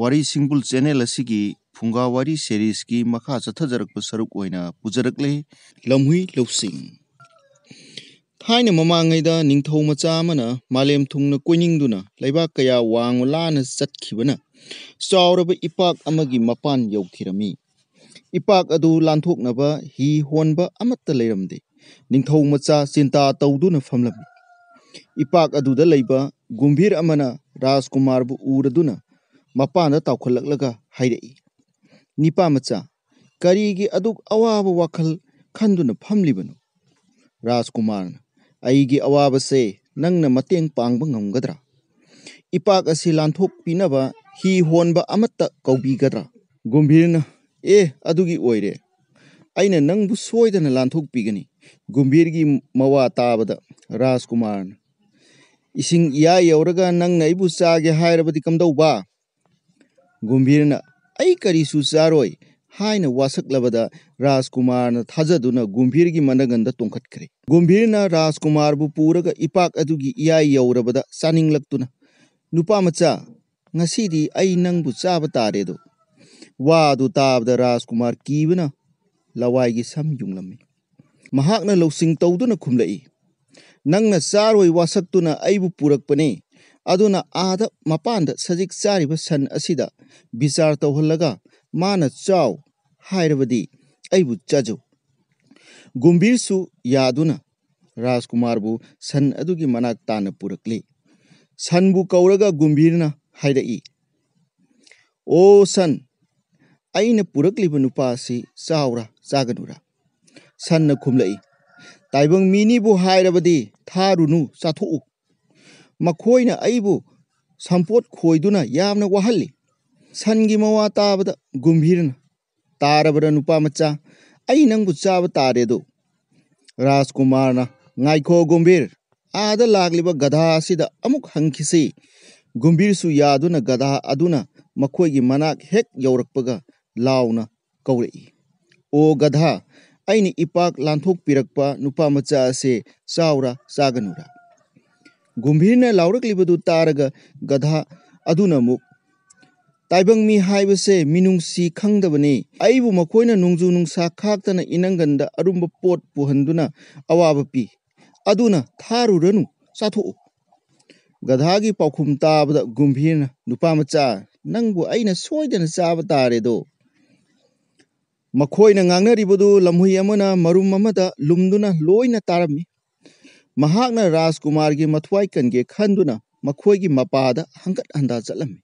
Wari Singbul channel asigi Phungga Wari series ki makha chathajarakpa saruk oina pujarakle Lamhui Loushing. Thaina mamangaida ningthau macha amana malem thungna koiningduna laibak kaya wangulana chatkhibana chauraba ipak amagi mapan yaukhirami. Ipak adu lanthoknaba hi honba amatta leiramde. Ningthau macha chinta tawduna famlami. Ipak aduda leiba gumbhir amana Rajkumar bu uraduna mapanda tawkhalaklaga hairei. Nipa macha karigi aduk awaba wakhal khanduna famlibanu. Rajkumar aigi awaba se nangna mateng pangba ngamgadra. Ipak asi lanthok pinaba hi honba amatta kaubigadra. Gumbhirna adugi oire. Aina nangbu soidana lanthok pigani. Gumbhirgi mawa tabada Rajkumar ising iya yauraga nangna ibu sage hairabadi kamdauba. Gumbhirna ai karisu charoi haina wasaklabada Rajkumar thajaduna Gumbhirgi managanda tongkhatkre. Gumbhirna Rajkumar bu puraga ipak adugi iya yaurabada chaninglakuna nupa macha ngasidi ai nangbu chaba taredo. Wadu tabda Rajkumar kibana lawaigi sam junglami. Mahakna Loushing tawduna khumlai. Nangna charoi wasaktuna aibu purakpane. Aduna ada mapanda sajik chariba san asida bichar tawhallaga mana chaw hairabadi aibu chajo. Gumbhirsu yaduna Rajkumar bu san adugi manak tana purakli. San bu kauraga Gumbhirna hairei. O san aina purakliba nupa si chawra chaganura. San na khumlai. Taibang mini bu hairabadi tharunu chatho'u. Makhoina aibu sampot khoiduna yamna wahalli. Sangi mawa tabada Gumbhirna tarabara nupa macha ai nangbu chaba taredo. Rajkumarna ngaikho Gumbhir ada lagliba gadha asida amuk hangkhisi. Gumbhirsu yaduna gadha aduna makhoigi manak hek yaurakpaga launa kaurei. O gadha aini ipak lanthok pirakpa nupa macha ase chawra chaganura. Gumbhirna lauraklibadu taraga gadha aduna muk taibang mi haibase minungsi khangdabani aibu makhoina nungju nungsa khaktana inanganda arumba pot puhanduna awaba pi aduna tharuranu chatho'u. Gadhagi paukhum tabada Gumbhirna nupa macha nangbu aina soidana chaba taredo. Makhoina ngangnaribadu lamhui amana marum amada lumduna loina tarami. Mahakna Rajkumargi mathwai kange khanduna makhoigi mapada hangat handa chalami.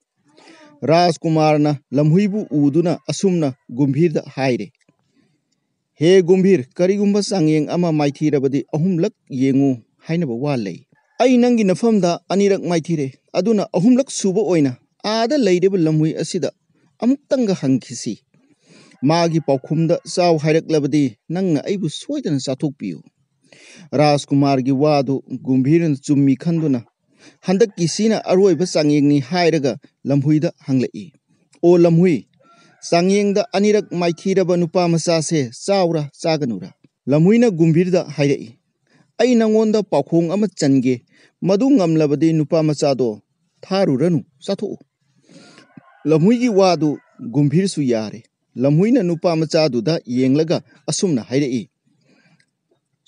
Rajkumarna lamhuibu uduna asumna Gumbhirda haire. He Gumbhir karigumba sangyeng ama maithirabadi ahumlak yengu hainaba walei. Ai nangi nafamda anirak maithire aduna ahumlak suba oina ada leideba lamhui asida amuktanga hangkhisi. Magi paukhumda chaw hairak nangna aibu soidana chathokpiu. Rajkumargi wadu Gumbhirna chummi khanduna handak kisina aroiba changyengni hairaga lamhuida hanglai. O lamhui changyengda anirak maithiraba nupa macha se chawra chaganura. Lamhuina Gumbhirda hairei. Ai nangonda paukhong ama change madu ngamlabadi nupa machado tharuranu chatho'u. Lamhuigi wadu Gumbhirsu yare. Lamhuina nupa machaduda yenglaga asumna hairei.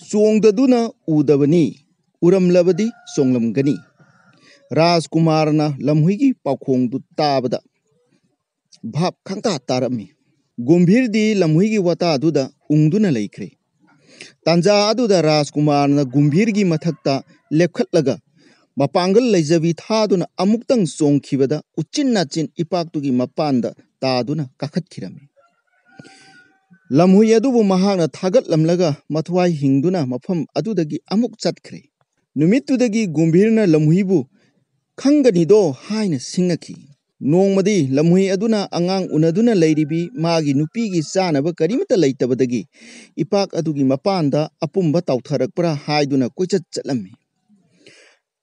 Chongdaduna udabani uramlabadi chonglamgani. Rajkumarna lamhuigi paukhongdu tabada bhap khangta tarami. Gumbhirdi lamhuigi wata aduda ungduna laikre. Tanja aduda Rajkumarna Gumbhirgi mathakta lepkhatlaga mapangal leijabi thaduna amuktang chongkhibada uchin nachin ipaktugi mapanda taduna kakhatkirami. Lamhui adubu mahakna thagat lamlaga mathwai hingduna mafam adudagi amuk chatkre. Numitudagi Gumbhirna lamhuibu khanganido haina singnaki. Nongmadi lamhui aduna angang unaduna leiribi magi nupigi chanaba karimata leitabadagi ipak adugi mapanda apumba tawtharakpra haiduna koichat chatlami.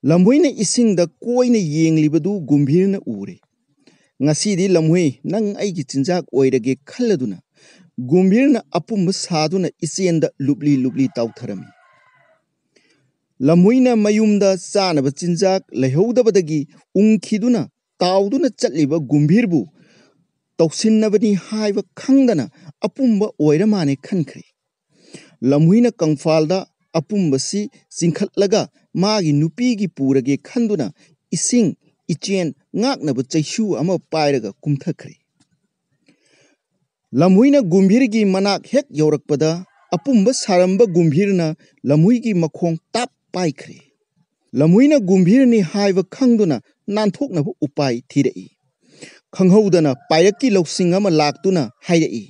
Lamhuina isingda koina yenglibadu Gumbhirna ure. Ngasidi lamhui nang aigi chinjak oirage khalladuna Gumbhirna apumba saduna isienda lubli tawtharami. Lamhuina mayumda chanaba chinjak leihodabadagi ungkhiduna tawduna chatliba Gumbhirbu तौसिन्नबनी हाइबा खंगदना अपुम्बा ओइरमाने खनखरे लम्हुइना कंफालदा अपुम्बसी चिंखटलगा मागी नुपीगी पुरगे खंदुना इसिंग इचेन ngaknaba chaisu ama pairaga kumthakre lamhuina gumbhirgi manak hek yorakpada apumba saramba gumbhirna lamhuigi makhong tap paikhre lamhuina gumbhirni haiba khangduna nanthoknaba upai thirei khanghoudana pairaki loksing ama laktuna hairei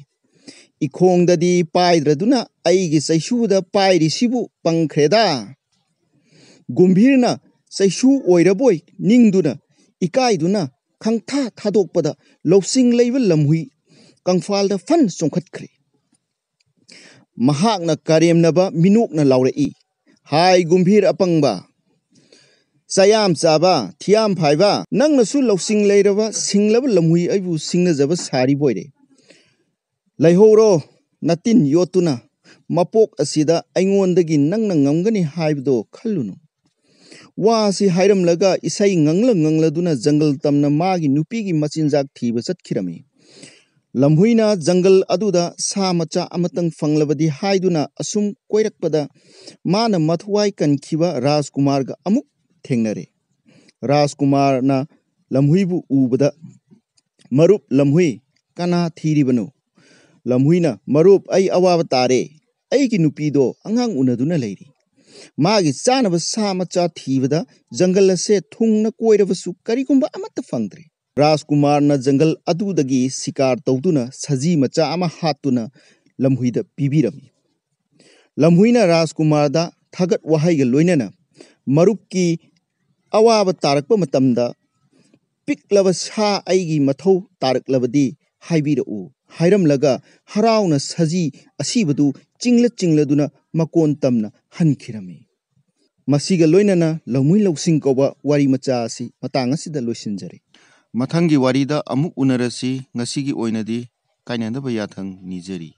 ikhongdadi paidraduna aigi chaisuda pairi sibu pangkhreda gumbhirna chaisu oiraboi ningduna इकाइदुना खंगथा थादोकपदा लौसिंग लेबल लम्हुई कंफालदा फन सोंखटख्रे महाकना कारेमनबा मिनोकना लाउरेई हाय गुम्भीर अपंगबा सायाम चाबा थियाम फाइबा नंगनसु लौसिंग लेरबा सिंगलब लम्हुई आइबु सिंगनजबा सारी बोइरे लैहोरो नतिन योतुना मपोक असिदा आइंगोंदगी नंगना ngамगनी हाइबदो खल्लुनु वासी हाइरम लगा इसाई ngंगला जंगल तमना मागी नुपीगी मचिनजाक थीबा चटखिरमी लम्हुइना जंगल अदुदा सा मचा अमतंग फंगलबदी हाइदुना असुम कोइरकपदा माना मथवाई कनखिबा राजकुमार गा अमुक थेंगनरे राजकुमार ना लम्हुइबु उबदा मरुप लम्हुइ कना थीरिबनो लम्हुइना मरुप आई अवाब तारे आई की नुपीदो अंगांग उनदुना लेरी मागी चानब सा मचा थीबदा जंगल से थुंगना कोइरबसु करिगुंबा अमत फंगद्रे राजकुमार ना जंगल अदुदगी शिकार तौदुना सजी मचा अमा हातुना लम्हुइदा पिबिरमी लम्हुइना राजकुमार दा थगत वहाइगा लोइनना मरुप की अवाब तारकपा मतमदा पिकलब सा आइगी मथौ तारकलबदी हाइबिरउ हाइरमलगा हराउना सजी असीबदु चिंगलदुना मकोन तमना हनखिरमी मसीगा लोइनना लम्हुइ लौसिंग कौबा वारी मचा असि मतांग असिदा लोइसिनजरे मथंगी वारीदा अमुक उनरसी ngasiगी ओइनदी काइनदबा याथंग निजरी।